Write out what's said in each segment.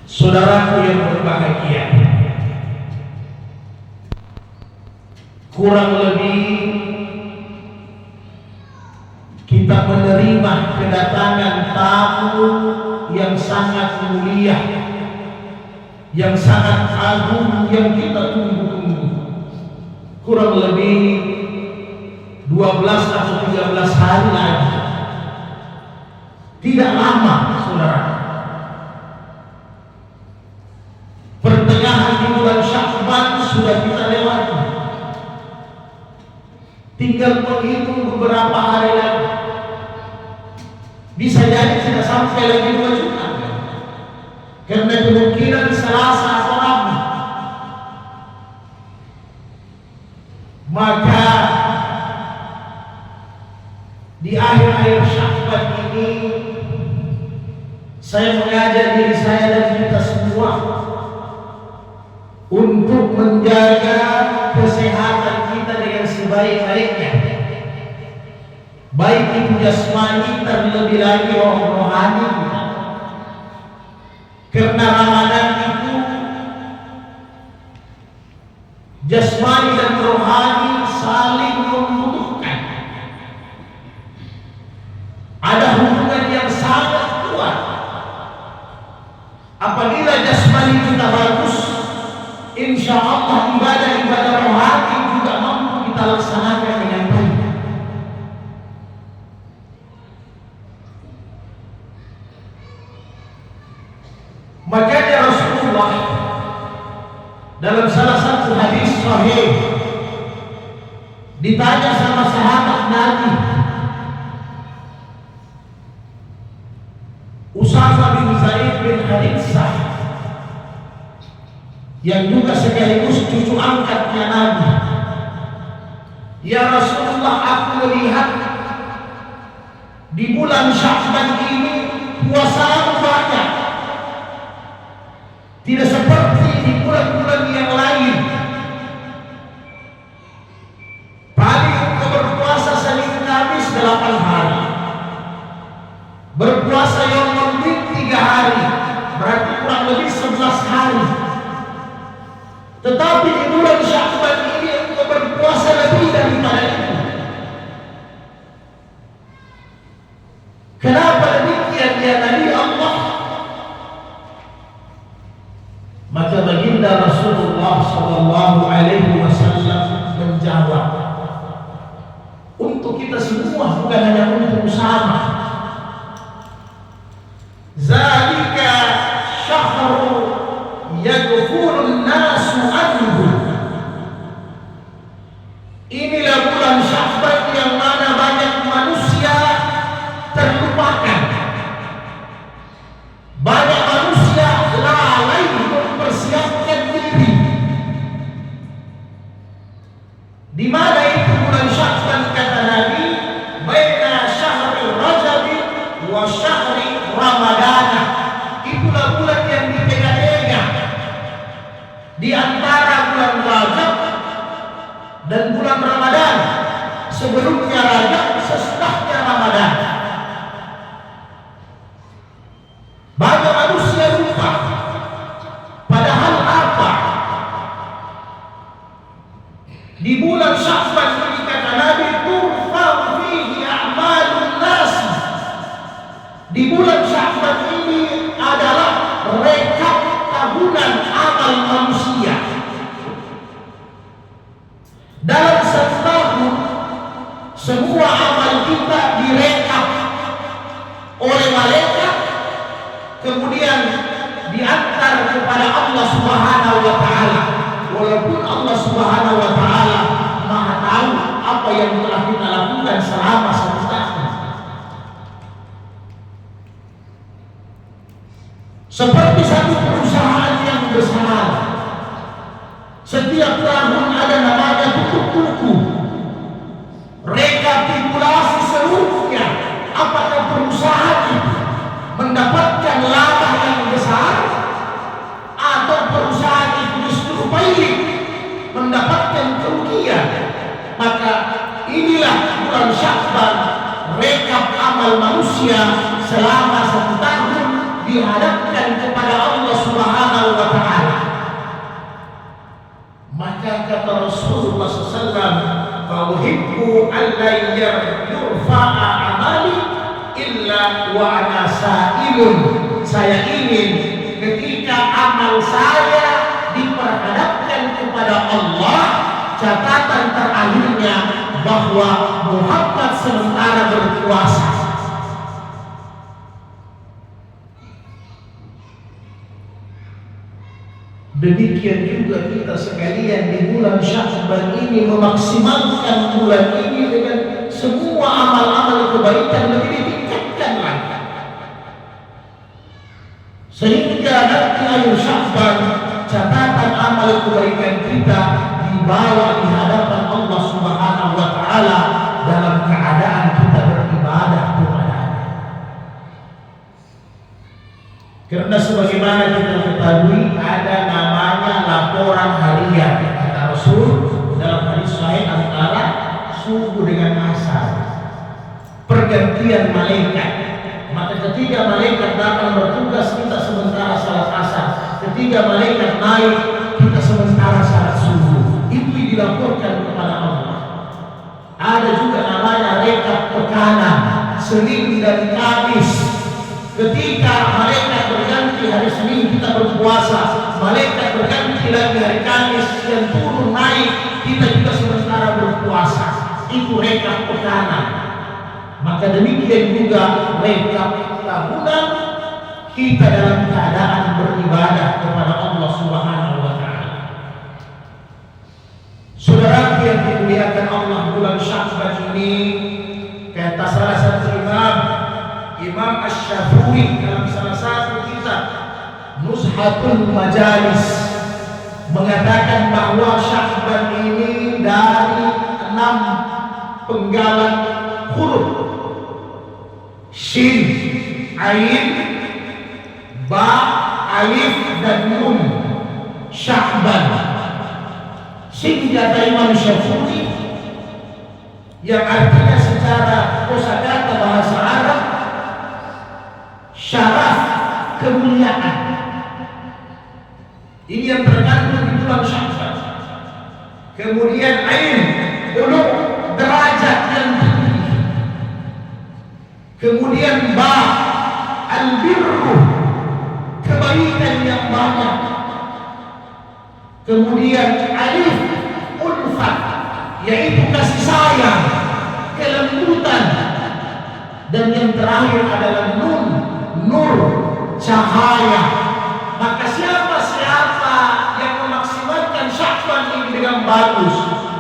Saudaraku yang berbahagia, kurang lebih kita menerima kedatangan tamu yang sangat mulia, yang sangat agung, yang kita tunggu-tunggu. Kurang lebih 12 atau 13 hari lagi. Tidak lama, saudara. Pertengahan di bulan Sya'ban sudah kita lewati. Tinggal menghitung beberapa hari lagi. Bisa jadi tidak sampai lagi 2 juta. Karena kemungkinan Selasa atau Rabu. Maka di akhir-akhir Sya'ban ini saya mengajak diri saya dan kita semua untuk menjaga kesehatan kita dengan sebaik-baiknya, baik itu jasmani terlebih lagi rohani kita. Karena Ramadan itu jasmani dan rohani saling membutuhkan. Ada hubungan yang sangat kuat. Apabila jasmani kita bagus, insya Allah ibadah-ibadah rohani juga mampu kita laksanakan dengan baik. Makanya Rasulullah dalam salah satu hadis sahih ditanya sama sahabat Nabi Usamah bin Zaid bin Haritsah, yang juga sekaligus cucu angkatnya Nabi. Ya Rasulullah, aku melihat di bulan Sya'ban ini puasa banyak, tidak seperti di bulan-bulan yang lain. Paling engkau berpuasa Senin Kamis 8 hari, berpuasa yang lebih 3 hari, berarti kurang lebih 11 hari. Tetapi di bulan Sya'ban ini engkau berpuasa lebih daripada itu. Kenapa demikian ya Nabi Allah? Maka baginda Rasulullah sallallahu alaihi wasallam menjawab, untuk kita semua, bukan hanya untuk Usamah. Zalika syahru yaghfurun nasu anhu. Inilah bulan Sya'ban yang mana banyak manusia terlupakan. Banyak manusia lalai mempersiapkan diri. Di mana itu bulan Sya'ban kata Nabi? Baina syahri Rajab wa syahri Ramadan. Itulah bulan yang di tengah-tengah di antara bulan Rajab dan bulan Ramadan. Sebelumnya Rajab, sesudahnya Ramadan. Banyak manusia lupa. Padahal apa? Di bulan Sya'ban ini kata Nabi, turfa'u fihi a'malun nas. Di bulan Sya'ban ini adalah rekap tahunan amal manusia. Dalam setahun semua amal kita direkap oleh malaikat, kemudian diantar kepada Allah Subhanahu wa taala. Walaupun Allah Subhanahu wa taala Maha tahu apa yang telah kita lakukan selama 1 tahun. Seperti satu perusahaan yang besar, setiap tahun ada namanya tutup buku, rekapitulasi seluruhnya. Apakah perusahaan itu mendapatkan laba yang besar, atau perusahaan itu justru baik mendapatkan kerugian? Maka inilah bulan Sya'ban, rekap amal manusia selama 1 tahun dihadapkan kepada Allah Subhanahu wa taala. Maka kata Rasulullah SAW, "Fauhibbu an la yurfa'a amali illa wa ana sa'ilun." Saya ingin ketika amal saya diperhadapkan kepada Allah, catatan terakhirnya bahwa Muhammad sementara berpuasa. Demikian juga kita sekalian di bulan Sya'ban ini memaksimalkan bulan ini dengan semua amal-amal kebaikan lebih ditingkatkan lagi. Sehingga nanti akhir Sya'ban catatan amal kebaikan kita dibawa di hadapan Allah Subhanahu wa taala dalam keadaan kita beribadah kepada-Nya. Karena sebagaimana kita ketahui ada namanya laporan harian kata Rasul dalam hadis sahih antara subuh dengan asar, pergantian malaikat. Maka ketika malaikat datang bertugas kita sementara salat asar, ketika malaikat naik kita sementara salat subuh. Itu dilaporkan kepada Allah. Ada juga namanya rekap pekanan Senin dan Kamis. Ketika malaikat berganti hari Senin kita berpuasa, malaikat berganti lagi hari Kamis dan turun naik kita juga sementara berpuasa. Itu rekap pekanan. Maka demikian juga rekap tahunan kita dalam keadaan beribadah kepada Allah Subhanahu wa taala. Saudara yang dimuliakan Allah, bulan Sya'ban ini kata salah satu Imam Asy-Syafi'i dalam salah satu kitab Nuzhatul Majalis mengatakan bahwa Sya'ban ini dari 6 penggalan huruf Shin, Ain, Ba, Alif dan Nun. Sya'ban. Shin kata Imam Syafi'i yang artinya secara kosakata bahasa Arab syaraf, kemuliaan. Ini yang terkandung di bulan Sya'ban. Kemudian Ain, uluk, derajat yang tinggi. Kemudian Ba, al-birru, kebaikan yang banyak. Kemudian Alif, ulfat, yaitu kasih sayang, kelembutan. Dan yang terakhir adalah Nun, nur, cahaya. Maka siapa yang memaksimalkan Sya'ban ini dengan bagus,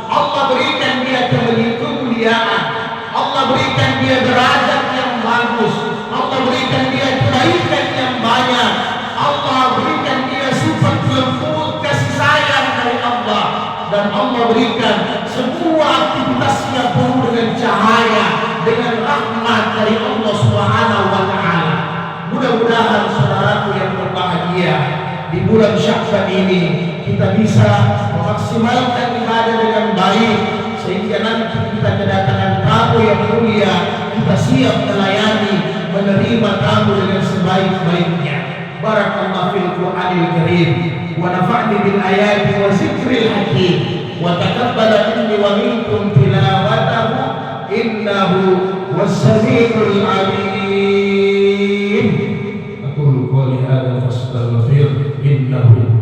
Allah berikan dia kemuliaan, Allah berikan dia derajat yang bagus, Allah berikan dia kebaikan yang banyak, Allah berikan dia sifat lembut, kasih sayang dari Allah, dan Allah berikan semua aktivitasnya penuh dengan cahaya, dengan rahmat dari Allah Subhanahu wa taala. Mudah-mudahan saudaraku yang berbahagia, di bulan Sya'ban ini kita bisa memaksimalkan ibadah dengan baik sehingga nanti kita kedatangan tamu yang mulia kita siap melayani, menerima tamu dengan sebaik-baiknya. Barakallahu fil Qur'anil Karim wa nafa'ni bil ayati wa zikril hakim wa taqabbala minni wa minkum tilawatahu innahu was-sami'ul 'alim. Aqulu qawli hadza fastaghfir innahu